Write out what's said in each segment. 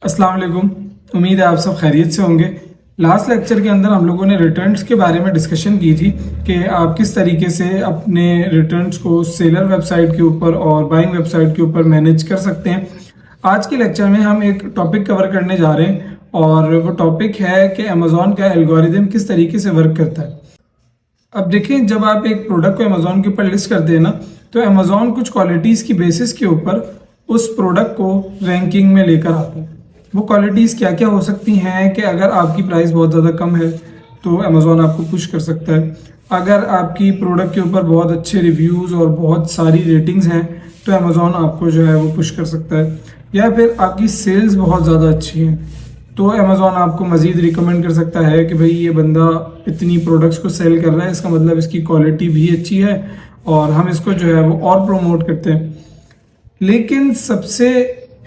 अस्सलाम वालेकुम। उम्मीद है आप सब खैरियत से होंगे। लास्ट लेक्चर के अंदर हम लोगों ने रिटर्न्स के बारे में डिस्कशन की थी कि आप किस तरीके से अपने रिटर्न्स को सेलर वेबसाइट के ऊपर और बाइंग वेबसाइट के ऊपर मैनेज कर सकते हैं। आज के लेक्चर में हम एक टॉपिक कवर करने जा रहे हैं और वो टॉपिक है कि अमेज़ॉन का एल्गोरिदम किस तरीके से वर्क करता है। अब देखें, जब आप एक प्रोडक्ट को अमेज़ॉन के ऊपर लिस्ट करते हैं ना, तो अमेज़ॉन कुछ क्वालिटीज़ की बेसिस के ऊपर उस प्रोडक्ट को रैंकिंग में लेकर आता है। वो क्वालिटीज़ क्या क्या हो सकती हैं कि अगर आपकी प्राइस बहुत ज़्यादा कम है तो अमेज़ॉन आपको पुश कर सकता है। अगर आपकी प्रोडक्ट के ऊपर बहुत अच्छे रिव्यूज़ और बहुत सारी रेटिंग्स हैं तो अमेज़ॉन आपको जो है वो पुश कर सकता है। या फिर आपकी सेल्स बहुत ज़्यादा अच्छी हैं तो अमेज़ॉन आपको मज़ीद रिकमेंड कर सकता है कि भाई ये बंदा इतनी प्रोडक्ट्स को सेल कर रहा है, इसका मतलब इसकी क्वालिटी भी अच्छी है और हम इसको जो है वो और प्रमोट करते हैं। लेकिन सबसे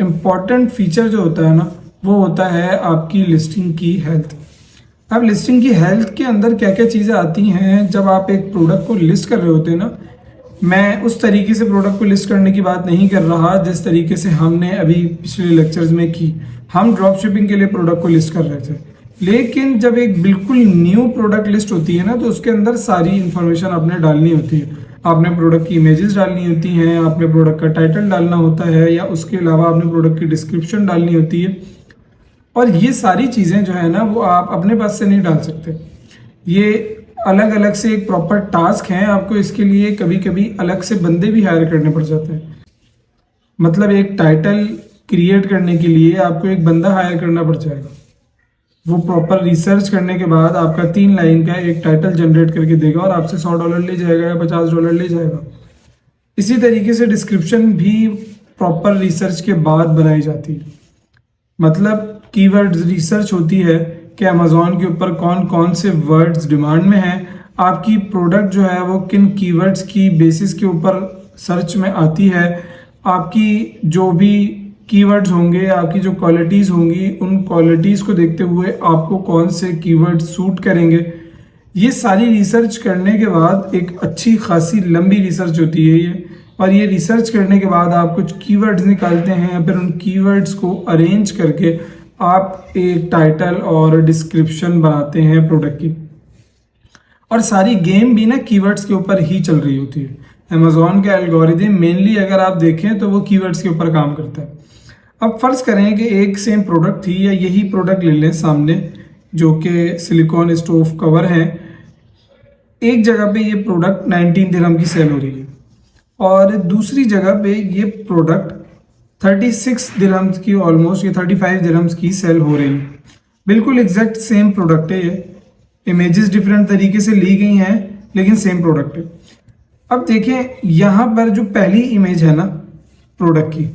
इम्पॉर्टेंट फीचर जो होता है ना, वो होता है आपकी लिस्टिंग की हेल्थ। अब लिस्टिंग की हेल्थ के अंदर क्या क्या चीज़ें आती हैं जब आप एक प्रोडक्ट को लिस्ट कर रहे होते हैं ना। मैं उस तरीके से प्रोडक्ट को लिस्ट करने की बात नहीं कर रहा जिस तरीके से हमने अभी पिछले लेक्चर्स में की। हम ड्रॉप शिपिंग के लिए प्रोडक्ट को लिस्ट कर रहे थे, लेकिन जब एक बिल्कुल न्यू प्रोडक्ट लिस्ट होती है ना, तो उसके अंदर सारी इंफॉर्मेशन आपने डालनी होती है। आपने प्रोडक्ट की इमेजेस डालनी होती हैं, आपने प्रोडक्ट का टाइटल डालना होता है, या उसके अलावा आपने प्रोडक्ट की डिस्क्रिप्शन डालनी होती है। और ये सारी चीज़ें जो है ना, वो आप अपने पास से नहीं डाल सकते। ये अलग अलग से एक प्रॉपर टास्क हैं। आपको इसके लिए कभी कभी अलग से बंदे भी हायर करने पड़ जाते हैं। मतलब एक टाइटल क्रिएट करने के लिए आपको एक बंदा हायर करना पड़ जाएगा। वो प्रॉपर रिसर्च करने के बाद आपका 3 लाइन का एक टाइटल जनरेट करके देगा और आपसे $100 ले जाएगा या $50 ले जाएगा। इसी तरीके से डिस्क्रिप्शन भी प्रॉपर रिसर्च के बाद बनाई जाती है। मतलब कीवर्ड्स रिसर्च होती है कि अमेज़ॉन के ऊपर कौन कौन से वर्ड्स डिमांड में हैं, आपकी प्रोडक्ट जो है वो किन कीवर्ड्स की बेसिस के ऊपर सर्च में आती है, आपकी जो भी कीवर्ड्स होंगे, आपकी जो क्वालिटीज़ होंगी, उन क्वालिटीज़ को देखते हुए आपको कौन से कीवर्ड्स सूट करेंगे। ये सारी रिसर्च करने के बाद एक अच्छी खासी लंबी रिसर्च होती है ये। और ये रिसर्च करने के बाद आप कुछ कीवर्ड्स निकालते हैं, फिर उन कीवर्ड्स को अरेंज करके आप एक टाइटल और डिस्क्रिप्शन बनाते हैं प्रोडक्ट की। और सारी गेम भी ना कीवर्ड्स के ऊपर ही चल रही होती है। अमेज़ॉन का एल्गोरिदम मेनली अगर आप देखें तो वो कीवर्ड्स के ऊपर काम करता है। अब फर्ज करें कि एक सेम प्रोडक्ट थी, या यही प्रोडक्ट ले लें सामने, जो कि सिलिकॉन स्टोव कवर है। एक जगह पे ये प्रोडक्ट 19 दिरहम की सेल हो रही है और दूसरी जगह पे ये प्रोडक्ट 36 दिरहम्स की, ऑलमोस्ट ये 35 दिरहम्स की सेल हो रही है। बिल्कुल एग्जैक्ट सेम प्रोडक्ट है ये। इमेजेस डिफरेंट तरीके से ली गई हैं लेकिन सेम प्रोडक्ट है। अब देखें, यहाँ पर जो पहली इमेज है ना प्रोडक्ट की,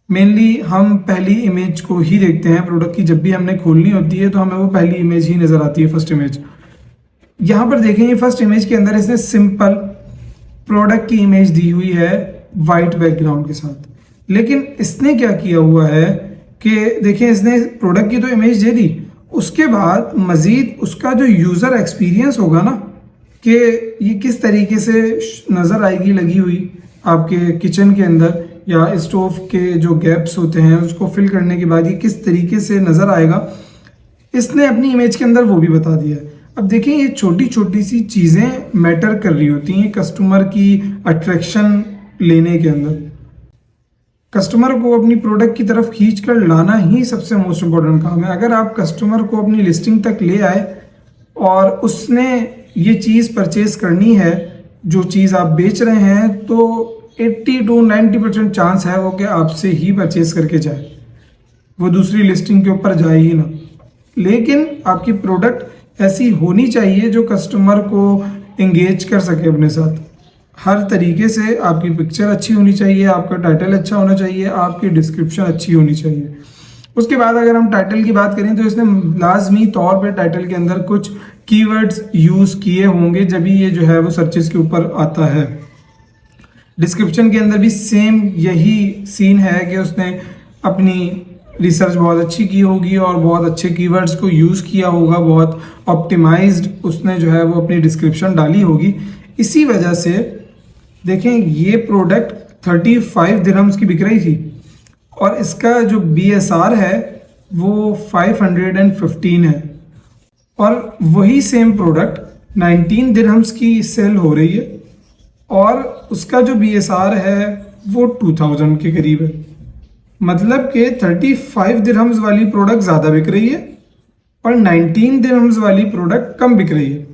मेनली हम पहली इमेज को ही देखते हैं प्रोडक्ट की। जब भी हमने खोलनी होती है तो हमें वो पहली इमेज ही नजर आती है, फर्स्ट इमेज। यहाँ पर देखेंगे फर्स्ट इमेज के अंदर इसने सिंपल प्रोडक्ट की इमेज दी हुई है वाइट बैकग्राउंड के साथ। लेकिन इसने क्या किया हुआ है कि देखें, इसने प्रोडक्ट की तो इमेज दे दी, उसके बाद मजीद उसका जो यूज़र एक्सपीरियंस होगा ना, कि ये किस तरीके से नज़र आएगी लगी हुई आपके किचन के अंदर, या स्टोव के जो गैप्स होते हैं उसको फिल करने के बाद ये किस तरीके से नज़र आएगा, इसने अपनी इमेज के अंदर वो भी बता दिया है। अब देखें, ये छोटी छोटी सी चीज़ें मैटर कर रही होती हैं कस्टमर की अट्रैक्शन लेने के अंदर। कस्टमर को अपनी प्रोडक्ट की तरफ खींच कर लाना ही सबसे मोस्ट इम्पोर्टेंट काम है। अगर आप कस्टमर को अपनी लिस्टिंग तक ले आए और उसने ये चीज़ परचेज करनी है, जो चीज़ आप बेच रहे हैं, तो 80 to 90% चांस है वो कि आपसे ही परचेज करके जाए, वो दूसरी लिस्टिंग के ऊपर जाए ही ना। लेकिन आपकी प्रोडक्ट ऐसी होनी चाहिए जो कस्टमर को एंगेज कर सके अपने साथ हर तरीके से। आपकी पिक्चर अच्छी होनी चाहिए, आपका टाइटल अच्छा होना चाहिए, आपकी डिस्क्रिप्शन अच्छी होनी चाहिए। उसके बाद अगर हम टाइटल की बात करें तो इसने लाजमी तौर पे टाइटल के अंदर कुछ कीवर्ड्स यूज़ किए होंगे, जब ये जो है वो सर्चेस के ऊपर आता है। डिस्क्रिप्शन के अंदर भी सेम यही सीन है कि उसने अपनी रिसर्च बहुत अच्छी की होगी और बहुत अच्छे कीवर्ड्स को यूज़ किया होगा, बहुत ऑप्टिमाइज्ड उसने जो है वो अपनी डिस्क्रिप्शन डाली होगी। इसी वजह से देखें, ये प्रोडक्ट 35 दिरहम्स की बिक रही थी और इसका जो BSR है वो 515 है और वही सेम प्रोडक्ट 19 दिरहम्स की सेल हो रही है और उसका जो BSR है वो 2000 के करीब है। मतलब कि 35 दिरहम्स वाली प्रोडक्ट ज़्यादा बिक रही है और 19 दिरहम्स वाली प्रोडक्ट कम बिक रही है।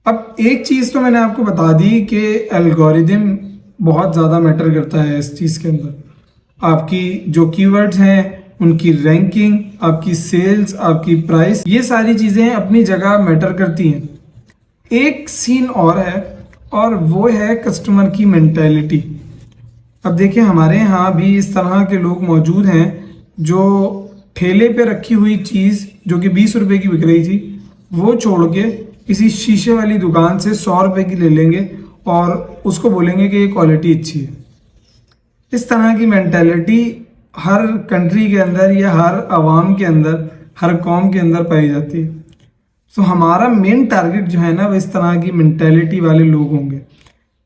अब एक चीज़ तो मैंने आपको बता दी कि एल्गोरिदम बहुत ज़्यादा मैटर करता है इस चीज़ के अंदर। आपकी जो कीवर्ड्स हैं, उनकी रैंकिंग, आपकी सेल्स, आपकी प्राइस, ये सारी चीज़ें अपनी जगह मैटर करती हैं। एक सीन और है और वो है कस्टमर की मेंटालिटी। अब देखिए, हमारे यहाँ भी इस तरह के लोग मौजूद हैं जो ठेले पे रखी हुई चीज़ जो कि 20 रुपए की बिक रही थी, वो छोड़ के किसी शीशे वाली दुकान से 100 रुपए की ले लेंगे और उसको बोलेंगे कि ये क्वालिटी अच्छी है। इस तरह की मेंटालिटी हर कंट्री के अंदर या हर आवाम के अंदर, हर कौम के अंदर पाई जाती है। तो हमारा मेन टारगेट जो है ना, वो इस तरह की मेंटालिटी वाले लोग होंगे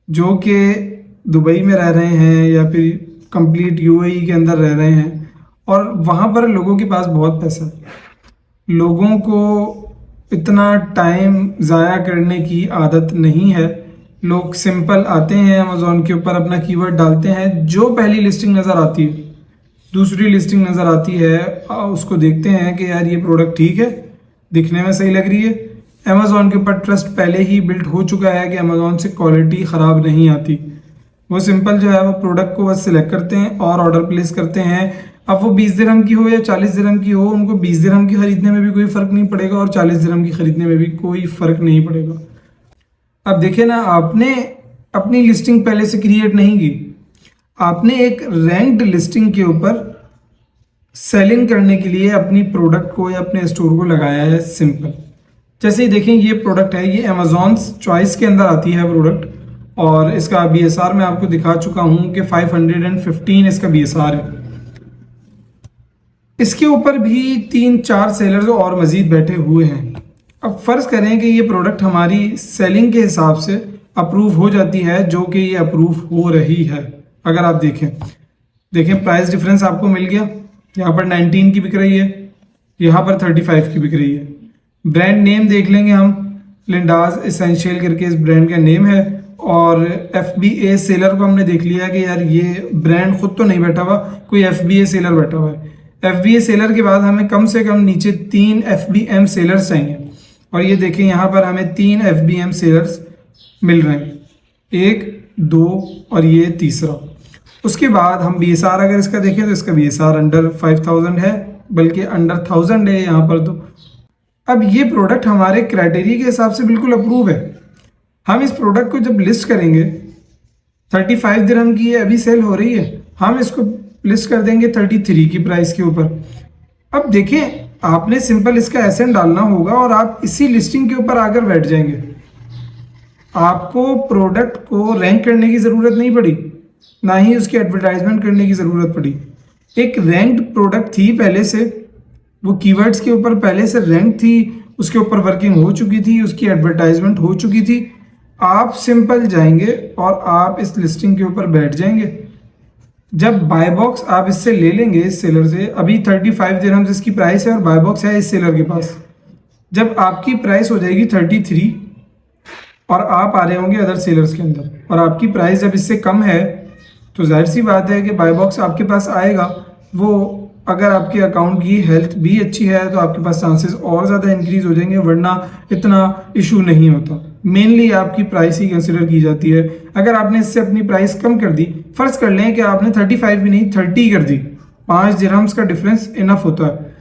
जो कि दुबई में रह रहे हैं या फिर कंप्लीट UAE के अंदर रह रहे हैं और वहाँ पर लोगों के पास बहुत पैसा है। लोगों को इतना टाइम ज़ाया करने की आदत नहीं है। लोग सिंपल आते हैं अमेज़ॉन के ऊपर, अपना कीवर्ड डालते हैं, जो पहली लिस्टिंग नज़र आती है, दूसरी लिस्टिंग नज़र आती है, उसको देखते हैं कि यार ये प्रोडक्ट ठीक है, दिखने में सही लग रही है। अमेज़ॉन के ऊपर ट्रस्ट पहले ही बिल्ड हो चुका है कि अमेज़ॉन से क्वालिटी ख़राब नहीं आती। वो सिंपल जो है वो प्रोडक्ट को बस सिलेक्ट करते हैं और ऑर्डर प्लेस करते हैं। अब वो 20 दिरहम की हो या 40 दिरहम की हो, उनको 20 दिरहम की खरीदने में भी कोई फ़र्क नहीं पड़ेगा और 40 दिरहम की खरीदने में भी कोई फ़र्क नहीं पड़ेगा। अब देखिए ना, आपने अपनी लिस्टिंग पहले से क्रिएट नहीं की, आपने एक रैंक्ड लिस्टिंग के ऊपर सेलिंग करने के लिए अपनी प्रोडक्ट को या अपने स्टोर को लगाया है। सिंपल जैसे ही देखें, ये प्रोडक्ट है, ये अमेज़ॉन चॉइस के अंदर आती है प्रोडक्ट और इसका BSR मैं आपको दिखा चुका हूं कि 515 इसका BSR है। इसके ऊपर भी 3-4 सेलर्स और मजीद बैठे हुए हैं। अब फर्ज करें कि ये प्रोडक्ट हमारी सेलिंग के हिसाब से अप्रूव हो जाती है, जो कि ये अप्रूव हो रही है। अगर आप देखें प्राइस डिफरेंस आपको मिल गया। यहाँ पर 19 की बिक रही है, यहाँ पर 35 की बिक रही है। ब्रांड नेम देख लेंगे हम, लिंडाज एसेंशियल करके इस ब्रांड का नेम है और FBA सेलर को हमने देख लिया कि यार ये ब्रांड खुद तो नहीं बैठा हुआ, कोई FBA सेलर बैठा हुआ है। FBA सेलर के बाद हमें कम से कम नीचे 3 FBM सेलर्स चाहिए और ये देखें यहाँ पर हमें 3 FBM सेलर्स मिल रहे हैं, 1, 2 और ये तीसरा। उसके बाद हम BSR अगर इसका देखें तो इसका BSR अंडर 5000 है, बल्कि अंडर 1000 है यहाँ पर। तो अब ये प्रोडक्ट हमारे क्राइटेरिया के हिसाब से बिल्कुल अप्रूव है। हम इस प्रोडक्ट को जब लिस्ट करेंगे, 35 दिरहम की ये अभी सेल हो रही है, हम इसको लिस्ट कर देंगे 33 की प्राइस के ऊपर। अब देखें, आपने सिंपल इसका एसएन डालना होगा और आप इसी लिस्टिंग के ऊपर आकर बैठ जाएंगे। आपको प्रोडक्ट को रैंक करने की ज़रूरत नहीं पड़ी, ना ही उसकी एडवर्टाइजमेंट करने की ज़रूरत पड़ी। एक रैंक्ड प्रोडक्ट थी पहले से, वो कीवर्ड्स के ऊपर पहले से रैंक थी, उसके ऊपर वर्किंग हो चुकी थी, उसकी एडवर्टाइजमेंट हो चुकी थी। आप सिंपल जाएंगे और आप इस लिस्टिंग के ऊपर बैठ जाएंगे। जब बाय बॉक्स आप इससे ले लेंगे, इस सेलर से, अभी 35 दिरहम्स इसकी प्राइस है और बाय बॉक्स है इस सेलर के पास। जब आपकी प्राइस हो जाएगी 33 और आप आ रहे होंगे अदर सेलर्स के अंदर और आपकी प्राइस जब इससे कम है, तो जाहिर सी बात है कि बाय बॉक्स आपके पास आएगा। वो अगर आपके अकाउंट की हेल्थ भी अच्छी है तो आपके पास चांसेस और ज़्यादा इंक्रीज हो जाएंगे, वरना इतना इशू नहीं होता। मेनली आपकी प्राइस ही कंसिडर की जाती है। अगर आपने इससे अपनी प्राइस कम कर दी, फर्ज कर लें कि आपने 35 भी नहीं 30 कर दी, 5 दिरहम्स का डिफरेंस इनफ होता है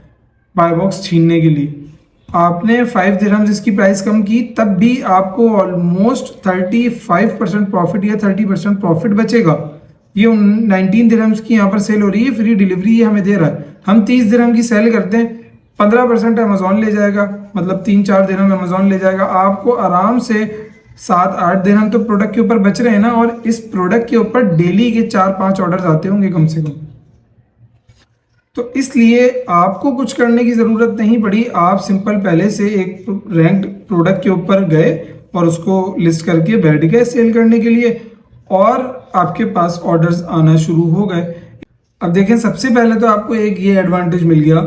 बाय बॉक्स छीनने के लिए। आपने 5 दिरहम्स इसकी प्राइस कम की, तब भी आपको ऑलमोस्ट 35% प्रॉफिट या 30% प्रॉफिट बचेगा। ये 19 दिरहम्स की यहाँ पर सेल हो रही है, फ्री डिलीवरी ये हमें दे रहा है। हम 30 दिरहम की सेल करते हैं, 15% अमेजोन ले जाएगा, मतलब 3-4 दिरहम अमेजोन ले जाएगा। आपको आराम से 7-8 दिरहम तो प्रोडक्ट के ऊपर बच रहे हैं ना, और इस प्रोडक्ट के ऊपर डेली के 4-5 ऑर्डर आते होंगे कम से कम। तो इसलिए आपको कुछ करने की ज़रूरत नहीं पड़ी। आप सिंपल पहले से एक रैंक्ड प्रोडक्ट के ऊपर गए और उसको लिस्ट करके बैठ गए सेल करने के लिए, और आपके पास ऑर्डर्स आना शुरू हो गए। अब देखें, सबसे पहले तो आपको एक ये एडवांटेज मिल गया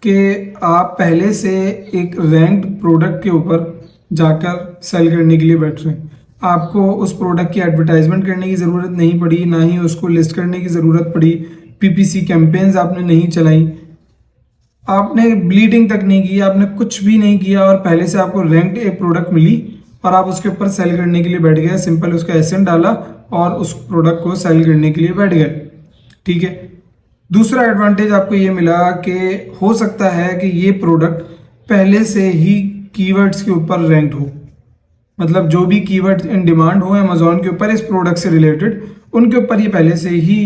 कि आप पहले से एक रैंक्ड प्रोडक्ट के ऊपर जाकर सेल करने के लिए बैठ रहे हैं। आपको उस प्रोडक्ट की एडवर्टाइजमेंट करने की ज़रूरत नहीं पड़ी, ना ही उसको लिस्ट करने की ज़रूरत पड़ी, पीपीसी कैंपेन्स आपने नहीं चलाई, आपने ब्लीडिंग तक नहीं की, आपने कुछ भी नहीं किया और पहले से आपको रैंक्ड एक प्रोडक्ट मिली और आप उसके ऊपर सेल करने के लिए बैठ गए। सिंपल उसका एसेंट डाला और उस प्रोडक्ट को सेल करने के लिए बैठ गए। ठीक है। दूसरा एडवांटेज आपको ये मिला कि हो सकता है कि ये प्रोडक्ट पहले से ही कीवर्ड्स के ऊपर रैंक्ड हो, मतलब जो भी कीवर्ड्स इन डिमांड हो अमेजोन के ऊपर इस प्रोडक्ट से रिलेटेड, उनके ऊपर ये पहले से ही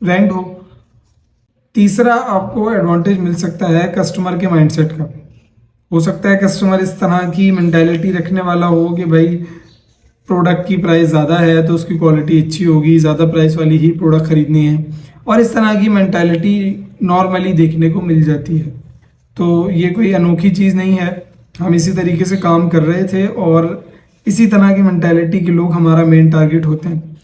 रैंक्ड हो। तीसरा आपको एडवांटेज मिल सकता है कस्टमर के माइंडसेट का। हो सकता है कस्टमर इस तरह की मेंटालिटी रखने वाला हो कि भाई प्रोडक्ट की प्राइस ज़्यादा है तो उसकी क्वालिटी अच्छी होगी, ज़्यादा प्राइस वाली ही प्रोडक्ट खरीदनी है, और इस तरह की मेंटालिटी नॉर्मली देखने को मिल जाती है। तो ये कोई अनोखी चीज़ नहीं है, हम इसी तरीके से काम कर रहे थे और इसी तरह की मेंटालिटी के लोग हमारा मेन टारगेट होते हैं।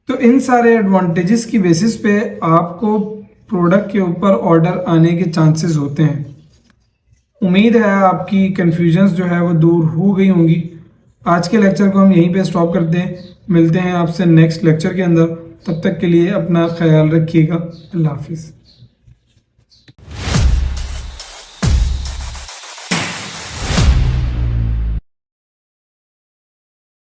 तो इन सारे एडवांटेजेस की बेसिस पे आपको प्रोडक्ट के ऊपर ऑर्डर आने के चांसेस होते हैं। उम्मीद है आपकी कन्फ्यूजन्स जो है वो दूर हो गई होंगी। आज के लेक्चर को हम यहीं पे स्टॉप करते हैं, मिलते हैं आपसे नेक्स्ट लेक्चर के अंदर। तब तक के लिए अपना ख्याल रखिएगा। अल्लाह हाफिज़।